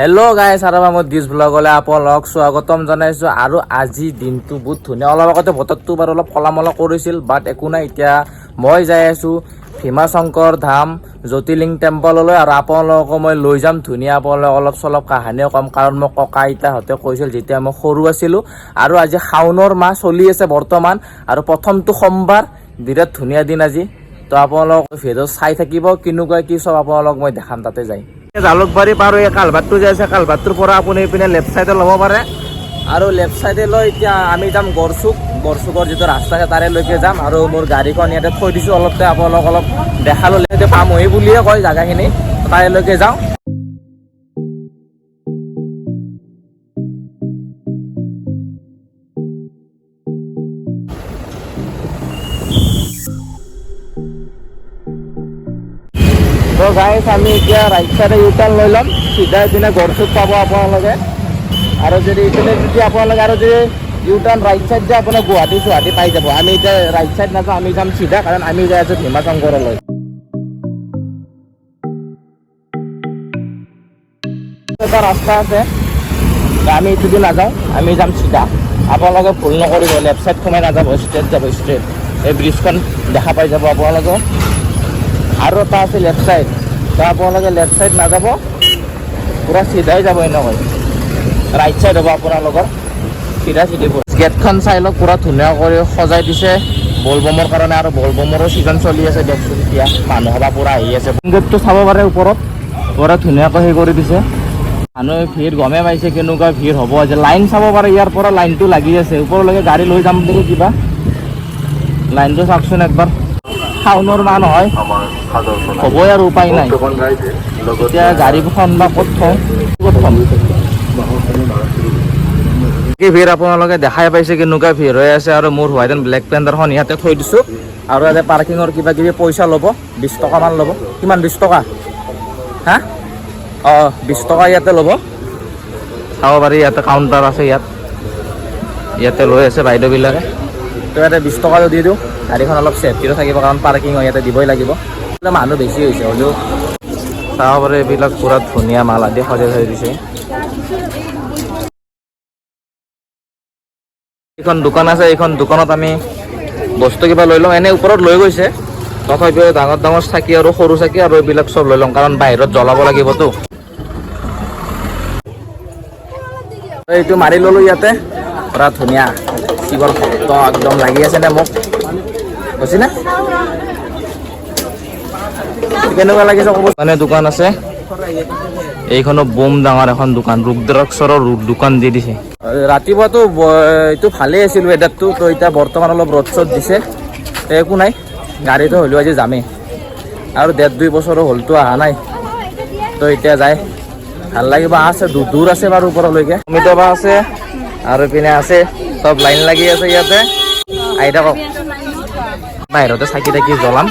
Hello' গাইছ আৰু মই দিছ ব্লগলৈ আপোনালোকক স্বাগতম জনাইছোঁ। আৰু আজি দিনটো বহুত ধুনীয়া, অলপ আগতে বতৰটো বাৰু অলপ কলা কৰিছিল, বাট একো নাই। এতিয়া মই যাই আছোঁ ভীমাশংকৰ ধাম জ্যোতিৰ্লিংগ টেম্পললৈ, আৰু আপোনালোকক মই লৈ যাম ধুনীয়া। আপোনালোকক অলপ চলপ কাহানিও ক'ম, কাৰণ মোক ককা আইতাহঁতে কৈছিল যেতিয়া মই সৰু আছিলোঁ। আৰু আজি শাওনৰ মাহ চলি আছে বৰ্তমান, আৰু প্ৰথমটো সোমবাৰ, বিৰাট ধুনীয়া দিন আজি। তো আপোনালোক ভিডিঅ' চাই থাকিব, কেনেকুৱা কি চব আপোনালোক মই দেখাম তাতে যাই। জালুকবাৰী পাৰ এই কালভাৰটো যে আছে, কালভাৰটোৰ পৰা আপুনি এইপিনে লেফ্ট চাইডে ল'ব পাৰে, আৰু লেফ্ট চাইডে লৈ এতিয়া আমি যাম গড়চুকৰ যিটো ৰাস্তা আছে তাৰেলৈকে যাম। আৰু মোৰ গাড়ীখন ইয়াতে থৈ দিছোঁ, অলপতে আপোনালোক অলপ দেখালোঁ, পামহি বুলিয়ে কয় জেগাখিনি, তাৰেলৈকে যাওঁ। তো গাইছ, আমি এতিয়া ৰাইট চাইডে ইউটাৰ্ণ লৈ ল'ম, চিধা ইপিনে গড়চুক পাব আপোনালোকে। আৰু যদি ইপিনে যদি আপোনালোকে আৰু যদি ইউটাৰ্ণ ৰাইট চাইড দিয়ে আপোনাক গুৱাহাটী পাই যাব। আমি এতিয়া ৰাইট চাইড নাযাওঁ, আমি যাম চিধা, কাৰণ আমি যাই আছোঁ ভীমাশংকৰলৈ। এটা ৰাস্তা আছে, আমি এইটো দি নাযাওঁ, আমি যাম চিধা। আপোনালোকে ভুল নকৰিব, লেফ্ট চাইড সোমাই নাযাব, ষ্ট্ৰেইট যাব, ষ্ট্ৰেইট। এই ব্ৰিজখন দেখা পাই যাব আপোনালোকে। আৰু এটা আছে লেফ্ট চাইড, তো আপোনালোকে লেফ্ট চাইড নাযাব, পূৰা চিধাই যাব। এনেকৈ ৰাইট চাইড হ'ব আপোনালোকৰ, চিধা চিধিব। গেটখন চাই লওক, পূৰা ধুনীয়া কৰি সজাই দিছে বলবমৰ কাৰণে, আৰু বলবমৰো ছিজন চলি আছে দিয়কচোন। এতিয়া মানুহ সভা পূৰা আহি আছে। গেটটো চাব পাৰে ওপৰত, পূৰা ধুনীয়াকৈ সেই কৰি দিছে। মানুহে ভিৰ গমেই পাইছে কেনেকুৱা ভিৰ হ'ব আজি। লাইন চাব পাৰে, ইয়াৰ পৰা লাইনটো লাগি আছে, ওপৰলৈকে গাড়ী লৈ যাম বুলি কিবা। লাইনটো চাওকচোন একবাৰ, শাওনৰ মাহ নহয়, হ'বই আৰু উপায় নাই। এতিয়া গাড়ীখন বা ক'ত থওঁ, কি ভিৰ আপোনালোকে দেখাই পাইছে কেনেকুৱা ভিৰ হৈ আছে। আৰু মোৰ হোৱাইট এণ্ড ব্লেক পেণ্টাৰখন ইয়াতে থৈ দিছোঁ। আৰু ইয়াতে পাৰ্কিঙৰ কিবা কিবি পইচা ল'ব, 20 টকামান ল'ব। কিমান, 20 টকা? হা, অঁ 20 টকা ইয়াতে ল'ব। চাব পাৰি, ইয়াতে কাউণ্টাৰ আছে, ইয়াতে লৈ আছে বাইদেউবিলাকে। তো ইয়াতে 20 টকাটো দি দিওঁ, গাড়ীখন অলপ ছেফটিটো থাকিব, কাৰণ পাৰ্কিং হয় ইয়াতে দিবই লাগিব। মানুহ বেছি হৈছে হ'লেও চাব পাৰে, এইবিলাক পূৰা ধুনীয়া মাল আদি সজাই থৈ দিছে। এইখন দোকান আছে, এইখন দোকানত আমি বস্তু কিবা লৈ লওঁ। এনেই ওপৰত লৈ গৈছে, তথাপিও ডাঙৰ ডাঙৰ চাকি আৰু সৰু চাকি আৰু এইবিলাক চব লৈ লওঁ, কাৰণ বাহিৰত জ্বলাব লাগিবতো। এইটো মাৰি ল'লোঁ ইয়াতে, পূৰা ধুনীয়া শিৱৰ ভক্ত একদম লাগি আছে নে মোক, বুজিছেনে? কেনেকুৱা লাগিছে ক'ব। মানে দোকান আছে, এইখনো বম ডাঙৰ এখন দোকান, ৰুদ্ৰাক্ষৰৰ দোকান দি দিছে। ৰাতিপুৱাতো এইটো ভালেই আছিল ৱেডাৰটো, তো এতিয়া বৰ্তমান অলপ ৰ'দ চ'দ দিছে। একো নাই, গাড়ীটো হ'লেও আজি যামেই, আৰু 1.5-2 বছৰো হ'লতো অহা নাই। তো এতিয়া যায় ভাল লাগিব। আছে দূৰ আছে বাৰু ওপৰলৈকে, অমিতাভা আছে, আৰু পিনে আছে, চব লাইন লাগি আছে ইয়াতে। আহি থাকক, বাহিৰতে চাকি তাকি জ্বলাম।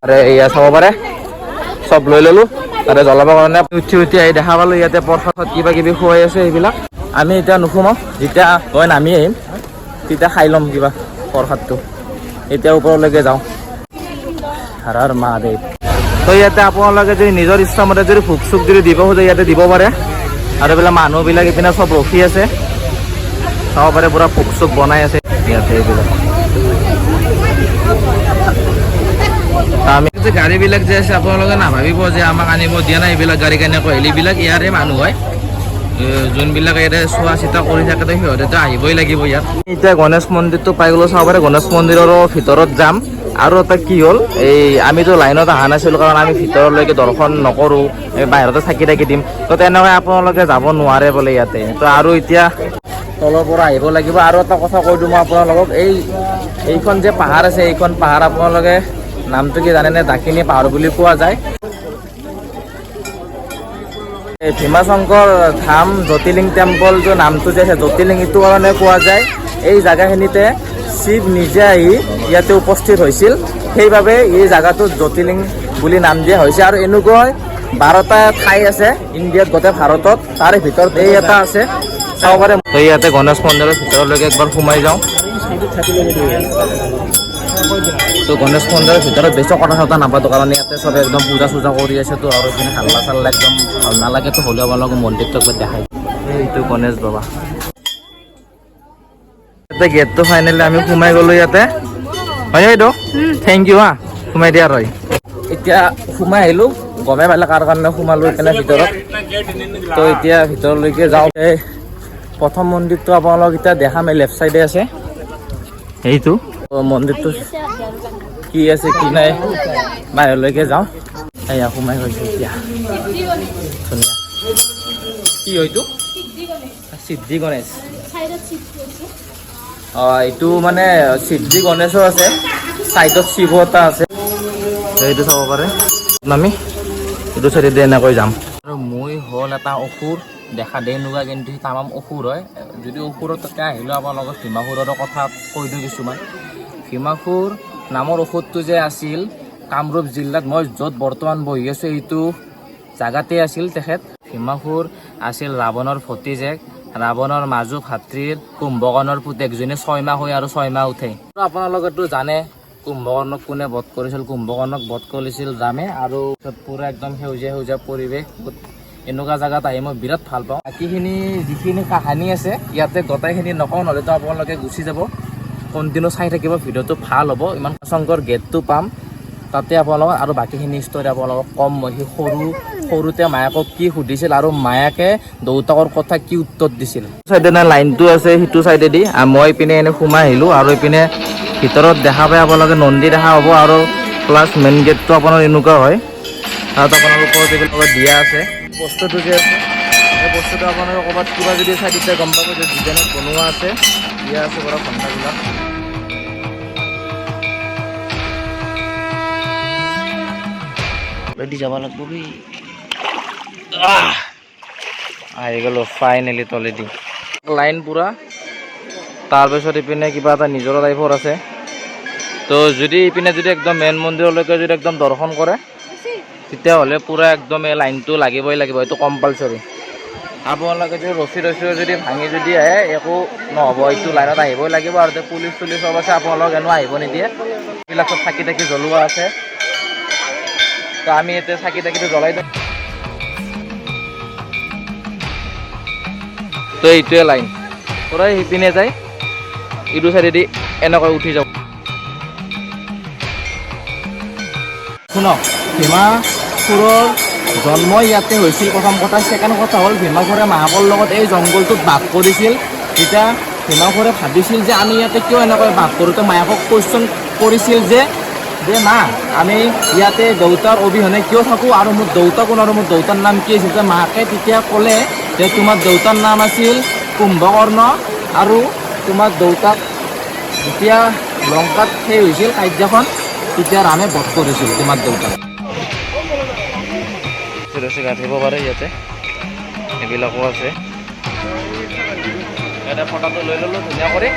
আৰু এয়া চাব পাৰে, চব লৈ ল'লোঁ তাতে জ্বলাবৰ কাৰণে। উঠি আহি দেখা পালোঁ ইয়াতে প্ৰসাদত কিবা কিবি খুৱাই আছে। সেইবিলাক আমি এতিয়া নুসুমাওঁ, যেতিয়া মই নামি আহিম তেতিয়া খাই ল'ম কিবা প্ৰসাদটো। এতিয়া ওপৰলৈকে যাওঁ। হৰ হৰ মহাদেৱ। তো ইয়াতে আপোনালোকে যদি নিজৰ ইচ্ছামতে যদি ভোগ চোক যদি দিব খোজে ইয়াতে দিব পাৰে। আৰু এইবিলাক মানুহবিলাক ইপিনে চব ৰখি আছে, চাব পাৰে, পূৰা ভোগ চোক বনাই আছে ইয়াতে। এইবিলাক আমি যে গাড়ীবিলাক যে আছে, আপোনালোকে নাভাবিব যে আমাক আনিব দিয়া নাই। এইবিলাক গাড়ী কেনেকৈ আহিল, এইবিলাক ইয়াৰে মানুহ হয়, যোনবিলাক ইয়াতে চোৱা চিতা কৰি থাকে, সিহঁতেতো আহিবই লাগিব ইয়াত। এতিয়া গণেশ মন্দিৰটো পাই গ'লোঁ, চাব পাৰে। গণেশ মন্দিৰৰ ভিতৰত যাম। আৰু এটা কি হ'ল, এই আমিতো লাইনত অহা নাছিলোঁ, কাৰণ আমি ভিতৰলৈকে দৰ্শন নকৰোঁ, বাহিৰতে চাকি তাকি দিম। তো তেনেকৈ আপোনালোকে যাব নোৱাৰে বোলে ইয়াতে। তো আৰু এতিয়া তলৰ পৰা আহিব লাগিব। আৰু এটা কথা কৈ দিওঁ মই আপোনালোকক, এইখন যে পাহাৰ আছে, এইখন পাহাৰ আপোনালোকে নামটো কি জানেনে? ডাকিনী পাহাৰ বুলি কোৱা যায়। এই ভীমাশংকৰ ধাম জ্যোতিৰ্লিংগ টেম্পলটো নামটো যে আছে, জ্যোতিৰ্লিংগ এইটো কাৰণে কোৱা যায়, এই জেগাখিনিতে শিৱ নিজে আহি ইয়াতে উপস্থিত হৈছিল, সেইবাবে এই জেগাটোত জ্যোতিৰ্লিংগ বুলি নাম দিয়া হৈছে। আৰু এনেকুৱা 12টা ঠাই আছে ইণ্ডিয়াত, গোটেই ভাৰতত, তাৰে ভিতৰত এই এটা আছে, চাব পাৰে। ইয়াতে গণেশ মন্দিৰৰ ভিতৰলৈকে একবাৰ সোমাই যাওঁ। তো গণেশ মন্দিৰৰ ভিতৰত বেছি কথা চথা নাপাতো কাৰণ ইয়াতে চবে একদম পূজা চূজা কৰি আছে তো আৰু এইপিনে হাল্লা চাল্লা একদম ভাল নালাগে তো হ'লেও আপোনালোকে মন্দিৰটো একবাৰ দেখাই এইটো গণেশ বাবা ইয়াতে গেটটো ফাইনেলি আমি সোমাই গ'লো ইয়াতে হয় এইটো থেংক ইউ হা সোমাই দিয়া হয় এতিয়া সোমাই আহিলোঁ গমে পালে কাৰ কাৰণে সোমালোঁ এইপিনে ভিতৰত তো এতিয়া ভিতৰলৈকে যাওঁ প্ৰথম মন্দিৰটো আপোনালোক এতিয়া দেখাম এই লেফ্ট চাইডে আছে সেইটো মন্দিৰটো কি আছে কি নাই বাহিৰলৈকে যাওঁ এয়া সোমাই গৈছে এতিয়া ধুনীয়া কি হয়তো সিদ্ধি গণেশ এইটো মানে সিদ্ধি গণেশো আছে চাইডত শিৱ এটা আছে এইটো চাব পাৰে আমি এইটো চাইডে এনেকৈ যাম আৰু মই হ'ল এটা অসুৰ দেখা দে নোগা কিন্তু সি তামাম অসুৰ হয় যদি অসুৰৰ তাতে আহিলেও আপোনালোকৰ ভীমাসুৰৰো কথা কৈ দিওঁ কিছুমান ভীমাসুৰ নামৰ ঔষধটো যে আছিল কামৰূপ জিলাত মই য'ত বৰ্তমান বহি আছোঁ এইটো জাগাতে আছিল তেখেত ভীমাসুৰ আছিল ৰাৱণৰ ভতিজেক ৰাৱণৰ মাজু ভাতৃৰ কুম্ভকৰ্ণৰ পুতেক যোনে 6 মাহ হৈ আৰু 6 মাহ উঠে আপোনালোকেতো জানে কুম্ভকৰ্ণক কোনে বধ কৰিছিল কুম্ভকৰ্ণক বধ কৰিছিল ৰামে আৰু পুৰা একদম সেউজীয়া সেউজীয়া পৰিৱেশ এনেকুৱা জেগাত আহি মই বিৰাট ভাল পাওঁ বাকীখিনি যিখিনি কাহানী আছে ইয়াতে গোটেইখিনি নকওঁ নহ'লেতো আপোনালোকে গুচি যাব কণ্টিনিউ চাই থাকিব ভিডিঅ'টো ভাল হ'ব ইমান শংকৰ গেটটো পাম তাতে আপোনালোকক আৰু বাকীখিনি ষ্টৰি আপোনালোকক কম মই সি সৰুতে মায়াকক কি সুধিছিল আৰু মায়াকে দেউতাকৰ কথা কি উত্তৰ দিছিল চাইডে লাইনটো আছে সিটো চাইডেদি মই ইপিনে এনে সোমাই আহিলোঁ আৰু ইপিনে ভিতৰত দেখা পাই আপোনালোকে নন্দী দেখা হ'ব আৰু প্লাছ মেইন গেটটো আপোনাৰ এনেকুৱা হয় তাত আপোনালোকৰ লগত দিয়া আছে বস্তুটো যে আছে এই বস্তুটো আপোনালোকে ক'ৰবাত কিবা যদি চাই তেতিয়া গম পাব যে ডিজাইনত বনোৱা আছে দিয়া আছে বাৰু ঘণ্টাবিলাক ৰেডি যাব লাগিব বি আহি গ'লো ফাইনেলি তলেদি লাইন পুৰা তাৰপিছত ইপিনে কিবা এটা নিজৰা টাইপৰ আছে তো যদি ইপিনে যদি একদম মেইন মন্দিৰলৈকে যদি একদম দৰ্শন কৰে তেতিয়াহ'লে পুৰা একদম এই লাইনটো লাগিবই লাগিব এইটো কম্পালচৰি আপোনালোকে যদি ৰছী যদি ভাঙি যদি আহে একো নহ'ব এইটো লাইনত আহিবই লাগিব আৰু পুলিচ চুলিচ চব আছে আপোনালোক এনেও আহিব নিদিয়ে এইবিলাক চব চাকি তাকি জ্বলোৱা আছে তো আমি এতিয়া চাকি তাকিটো জ্বলাই দিওঁ তো এইটোৱে লাইন পুৰা সিপিনে যায় ইটো চাইডেদি এনেকৈ উঠি যাওঁ শুনক ভীমাসুৰৰ জন্ম ইয়াতে হৈছিল প্ৰথম কথা ছেকেণ্ড কথা হ'ল ভীমাসুৰে মাকৰ লগত এই জংঘলটোত বাস কৰিছিল তেতিয়া ভীমাসুৰে ভাবিছিল যে আমি ইয়াতে কিয় এনেকৈ বাস কৰোঁতে মায়াকক কুৱেশ্যন কৰিছিল যে মা আমি ইয়াতে দেউতাৰ অবিহনে কিয় থাকোঁ আৰু মোৰ দেউতা কোন আৰু মোৰ দেউতাৰ নাম কি আছিল যে মাকে তেতিয়া ক'লে যে তোমাৰ দেউতাৰ নাম আছিল কুম্ভকৰ্ণ আৰু তোমাৰ দেউতাক যেতিয়া লংকাত সেই হৈছিল কাৰ্যখন তেতিয়া ৰামে বধ কৰিছিল তোমাৰ দেউতাক গাঁঠিব পাৰে ইয়াতে এইবিলাকো আছে ইয়াতে ফটোটো লৈ ল'লোঁ ধুনীয়া কৰি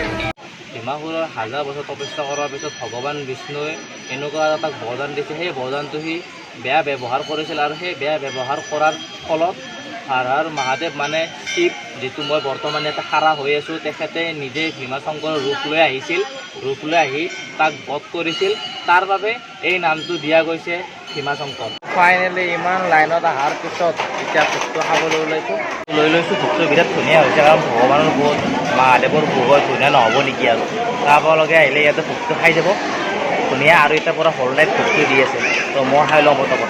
ভীমাসুৰৰ 1000 বছৰ তপস্যা কৰাৰ পিছত ভগৱান বিষ্ণুৱে এনেকুৱা এটা বৰদান দিছে সেই বৰদানটো সি বেয়া ব্যৱহাৰ কৰিছিল আৰু সেই বেয়া ব্যৱহাৰ কৰাৰ ফলত হৰ হৰ মহাদেৱ মানে শিৱ যিটো মই বৰ্তমান ইয়াতে খাৰা হৈ আছোঁ তেখেতে নিজে ভীমাশংকৰৰ ৰূপ লৈ আহিছিল ৰূপ লৈ আহি তাক বধ কৰিছিল তাৰ বাবে এই নামটো দিয়া গৈছে ভীমাশংকৰ ফাইনেলি ইমান লাইনত অহাৰ পিছত এতিয়া ভোগটো খাবলৈ লৈ লৈছোঁ ভোগটো বিৰাট ধুনীয়া হৈছে কাৰণ ভগৱানৰ ভোগ মহাদেৱৰ ভোগৰ ধুনীয়া নহ'ব নেকি আৰু আপোনালোকে আহিলে ইয়াতে ভোগটো খাই যাব ধুনীয়া আৰু এতিয়া পৰা হল নাইট ভোগটো দি আছে তো মই খাই লওঁ পটাপট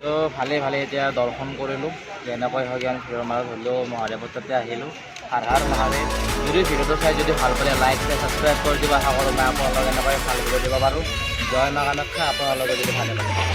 তো ভালে এতিয়া দৰ্শন কৰিলোঁ যেনেকৈ হয় জ্ঞান ভিৰৰ মাজত হ'লেও মহাদেৱৰ তাতে আহিলোঁ হৰ হৰ মহাদেৱ যদি ভিডিঅ'টো চাই যদি ভাল পালে লাইক ছাবস্ক্ৰাইব কৰি দিব আশা কৰোঁ মই আপোনালোকক এনেকৈ ভাল ভিডিঅ' দিব পাৰোঁ জয় মা কামাখ্যা আপোনালোকে যদি ভালে পালে